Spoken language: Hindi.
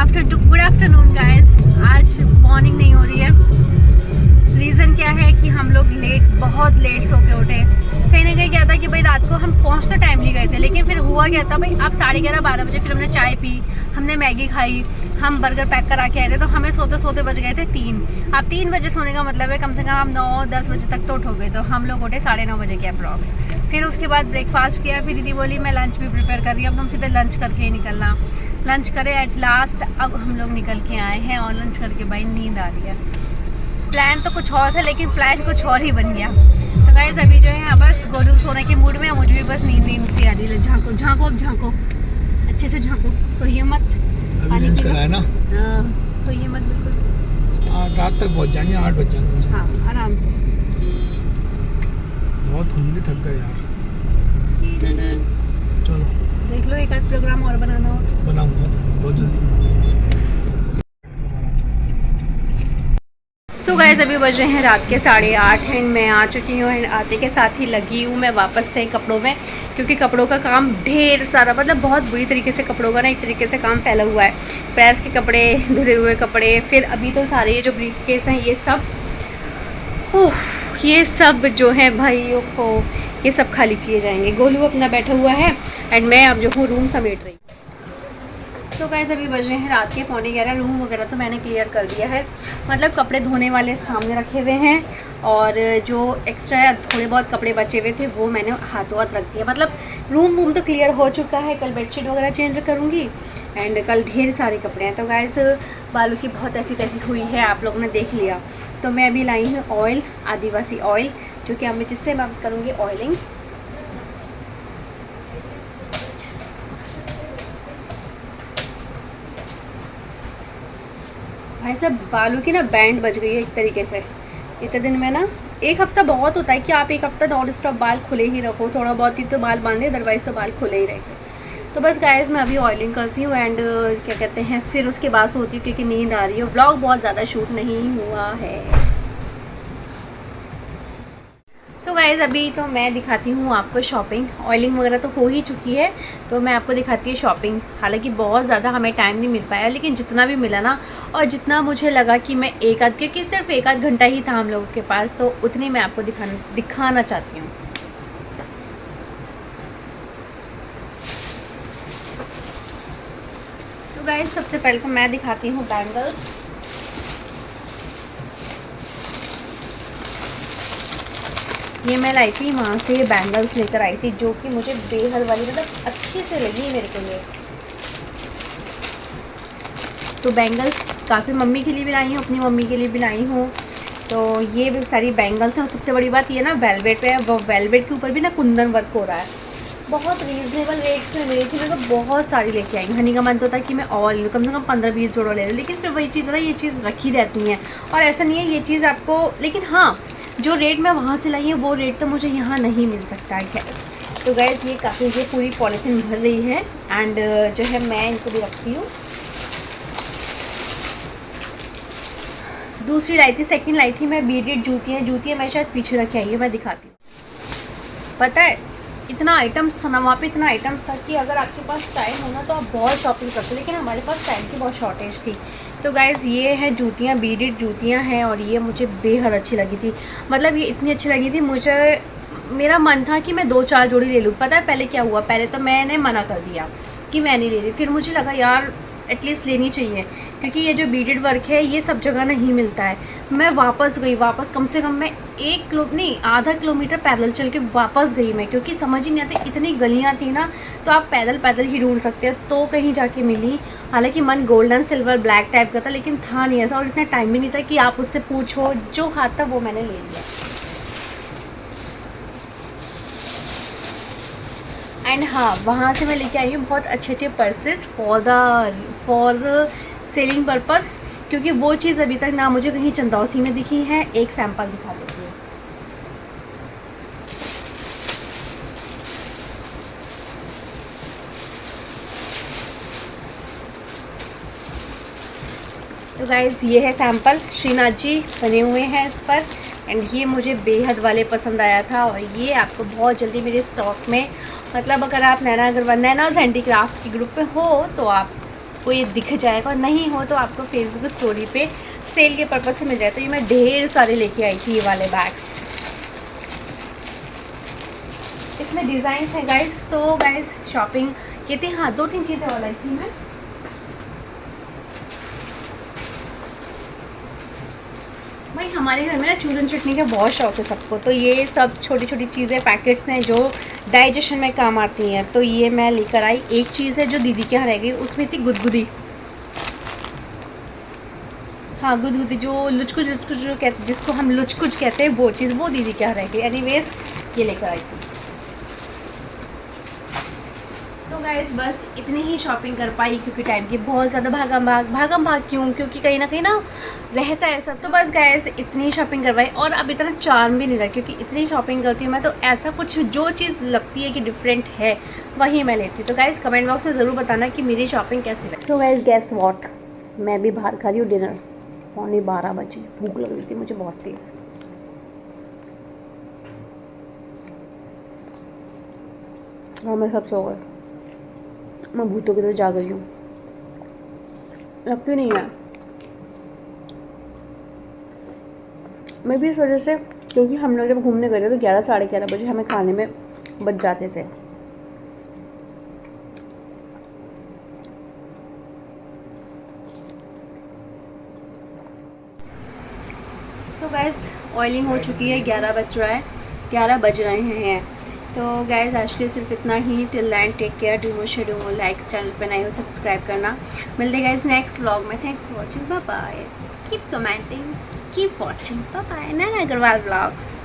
Good afternoon guys. आज मॉर्निंग नहीं हो रही है। रीज़न क्या है कि हम लोग बहुत लेट सो के उठे। कहीं ना कहीं क्या था कि भाई रात को हम पहुंच तो टाइमली गए थे, लेकिन फिर हुआ क्या था भाई, अब 11:30-12 बजे फिर हमने चाय पी, हमने मैगी खाई, हम बर्गर पैक करा के आए थे, तो हमें सोते सोते बज गए थे 3। अब 3 बजे सोने का मतलब है कम से कम हम 9-10 बजे तक तो उठोगे, तो हम लोग उठे 9:30 बजे के अप्रॉक्स। फिर उसके बाद ब्रेकफास्ट किया, फिर दीदी बोली मैं लंच भी प्रिपेयर कर रही हूँ, अब तुम सीधे लंच करके ही निकलना। लंच करे एट लास्ट, अब हम लोग निकल के आए हैं और लंच करके भाई नींद आ रही है। प्लान तो कुछ और था, लेकिन प्लान कुछ और ही बन गया। तो गाइस अभी जो है बस गोलू सोने के मूड में, मुझे भी बस नींद सी आ रही है। झांको झांको, अब झांको, अच्छे से झांको, सोइए मत। पानी पीना ना, हाँ सोइए मत बिल्कुल। रात तक पहुंच जाएंगे, 8 बज जाएंगे। हाँ आराम से। बहुत घूमने थक गए यार। चलो देख लो एक आध प्रोग्राम और बनाना हो। बनाऊंगा बहुत जल्दी। सो गाइस अभी बज रहे हैं रात के 8:30 एंड मैं आ चुकी हूँ एंड आते के साथ ही लगी हूँ मैं वापस से कपड़ों में, क्योंकि कपड़ों का काम ढेर सारा, मतलब बहुत बुरी तरीके से कपड़ों का ना एक तरीके से काम फैला हुआ है। प्रेस के कपड़े, धुले हुए कपड़े, फिर अभी तो सारे ये जो ब्रीफ केस हैं ये सब जो है भाई ये सब खाली किए जाएंगे। गोलू अपना बैठा हुआ है एंड मैं अब जो हूँ रूम समेट रही। सो गाइस अभी बज रहे हैं रात के 11:15। रूम वगैरह तो मैंने क्लियर कर दिया है, मतलब कपड़े धोने वाले सामने रखे हुए हैं और जो एक्स्ट्रा थोड़े बहुत कपड़े बचे हुए थे वो मैंने हाथों हाथ रख दिया। मतलब रूम तो क्लियर हो चुका है। कल बेडशीट वगैरह चेंज करूँगी एंड कल ढेर सारे कपड़े हैं। तो गाइस बालों की बहुत ऐसी तैसी हुई है, आप लोगों ने देख लिया। तो मैं अभी लाई हूँ ऑयल, आदिवासी ऑयल, जो कि हमें जिससे मैं करूँगी ऑयलिंग। भाई साहब बालों की ना बैंड बज गई है एक तरीके से। इतने दिन में ना, एक हफ्ता बहुत होता है कि आप एक हफ्ता नॉन स्टॉप बाल खुले ही रखो, थोड़ा बहुत ही तो बाल बांधे, अदरवाइज़ तो बाल खुले ही रहते। तो बस गाइस मैं अभी ऑयलिंग करती हूँ एंड क्या कहते हैं, फिर उसके बाद सोती हूँ क्योंकि नींद आ रही है। व्लॉग बहुत ज़्यादा शूट नहीं हुआ है। सो गाइज़ अभी तो मैं दिखाती हूँ आपको शॉपिंग। ऑयलिंग वगैरह तो हो ही चुकी है, तो मैं आपको दिखाती हूँ शॉपिंग। हालांकि बहुत ज़्यादा हमें टाइम नहीं मिल पाया, लेकिन जितना भी मिला ना, और जितना मुझे लगा कि मैं क्योंकि सिर्फ एक आध घंटा ही था हम लोगों के पास, तो उतनी मैं आपको दिखाना चाहती हूँ। तो गाइज़ सबसे पहले तो मैं दिखाती हूँ बैंगल्स। ये मैं लाई थी वहाँ से, ये बैंगल्स लेकर आई थी जो कि मुझे बेहद वाली, मतलब अच्छी से लगी मेरे के लिए। तो बैंगल्स काफ़ी मम्मी के लिए भी लाई हूँ, अपनी मम्मी के लिए भी लाई हूँ। तो ये भी सारी बैंगल्स हैं। और सबसे बड़ी बात ये ना वेलवेट पे है, वो वेलवेट के ऊपर भी ना कुंदन वर्क हो रहा है। बहुत रीज़नेबल रेट्स में मिली थी। मैं तो बहुत सारी लेके आई हूँ। हनी का मन तो था कि मैं और लूँ, कम से कम 15-20 जोड़ा ले लूँ, लेकिन फिर वही चीज़ ना, ये चीज़ रखी रहती हैं और ऐसा नहीं है ये चीज़ आपको, लेकिन हाँ जो रेट मैं वहाँ से लाई है वो रेट तो मुझे यहाँ नहीं मिल सकता है। तो गैस ये काफ़ी, ये पूरी पॉलीथीन भर रही है एंड जो है मैं इनको भी रखती हूँ। दूसरी लाई थी, सेकंड लाई थी मैं बीडेड जूतियाँ मैं शायद पीछे रखी आई हूँ, मैं दिखाती हूँ। पता है इतना आइटम्स था ना वहाँ पे, इतना आइटम्स था कि अगर आपके पास टाइम होना तो आप बहुत शॉपिंग करते, लेकिन हमारे पास टाइम की बहुत शॉर्टेज थी। तो गाइज़ ये है जूतियाँ, बीडेड जूतियाँ हैं और ये मुझे बेहद अच्छी लगी थी। मतलब ये इतनी अच्छी लगी थी मुझे, मेरा मन था कि मैं 2-4 जोड़ी ले लूँ। पता है पहले क्या हुआ, पहले तो मैंने मना कर दिया कि मैं नहीं ले रही, फिर मुझे लगा यार एटलीस्ट लेनी चाहिए, क्योंकि ये जो बीडेड वर्क है ये सब जगह नहीं मिलता है। मैं वापस गई, कम से कम मैं आधा किलोमीटर पैदल चल के वापस गई मैं, क्योंकि समझ ही नहीं आती, इतनी गलियां थी ना, तो आप पैदल ही ढूंढ सकते हैं। तो कहीं जाके मिली, हालांकि मन गोल्डन सिल्वर ब्लैक टाइप का था, लेकिन था नहीं ऐसा, और इतना टाइम भी नहीं था कि आप उससे पूछो। जो हाथ था वो मैंने ले लिया। एंड हाँ वहाँ से मैं लेके आई हूँ बहुत अच्छे पर्सेस फॉर सेलिंग पर्पस, क्योंकि वो चीज़ अभी तक ना मुझे कहीं चंदौसी में दिखी है। एक सैंपल दिखा देती हूँ। तो गाइज़ ये है सैंपल, श्रीनाथ जी बने हुए हैं इस पर एंड ये मुझे बेहद वाले पसंद आया था और ये आपको बहुत जल्दी मेरे स्टॉक में, मतलब अगर आप नैना हैंडीक्राफ्ट के ग्रुप पे हो तो आप आपको ये दिख जाएगा, और नहीं हो तो आपको फेसबुक स्टोरी पे सेल के पर्पज़ से मिल जाए। तो ये मैं ढेर सारे लेके आई थी ये वाले बैग्स। इसमें डिज़ाइन है गाइस। तो गाइस शॉपिंग ये थी, हाँ 2-3 चीज़ें और लाई थी मैं। भाई हमारे घर में ना चूरन चटनी का बहुत शौक है सबको, तो ये सब छोटी छोटी चीज़ें पैकेट्स हैं जो डाइजेशन में काम आती हैं। तो ये मैं लेकर आई। एक चीज़ है जो दीदी के यहाँ रह गई, उसमें थी गुदगुदी। हाँ गुदगुदी, जो लुचकुच जो कहते, जिसको हम लुचकुच कहते हैं, वो चीज़ वो दीदी के यहाँ रह गई। एनीवेज ये लेकर आई थी। तो गाइस बस इतनी ही शॉपिंग कर पाई, क्योंकि टाइम की बहुत ज़्यादा भागम भाग क्यों, क्योंकि कहीं ना कहीं ना रहता है ऐसा। तो बस गाइस इतनी ही शॉपिंग करवाई, और अब इतना चार्म भी नहीं रहा, क्योंकि इतनी शॉपिंग करती हूँ मैं, तो ऐसा कुछ जो चीज़ लगती है कि डिफरेंट है वही मैं लेती हूँ। तो गाइस कमेंट बॉक्स में ज़रूर बताना कि मेरी शॉपिंग कैसी लगी। सो गाइस गेस वॉट, मैं भी बाहर खा रही हूँ डिनर। 11:15 बजे, भूख लग रही थी मुझे बहुत तेज़। और मैं सब सो गए, मैं भूतों की तरह जाग रही हूँ, लगती नहीं है। मैं भी इस वजह से, क्योंकि हम लोग जब घूमने गए थे तो 11 साढ़े 11 बजे हमें खाने में बच जाते थे। सो गैस ऑयलिंग हो चुकी है, 11 बज रहे हैं। तो गैस आज के सिर्फ इतना ही। Till then take care, do शेडू लाइक्स, चैनल पर नए हो सब्सक्राइब करना। मिलते हैं गैस नेक्स्ट व्लॉग में। Thanks for watching, bye bye, keep commenting, keep watching, bye bye. Naina Agarwal vlogs.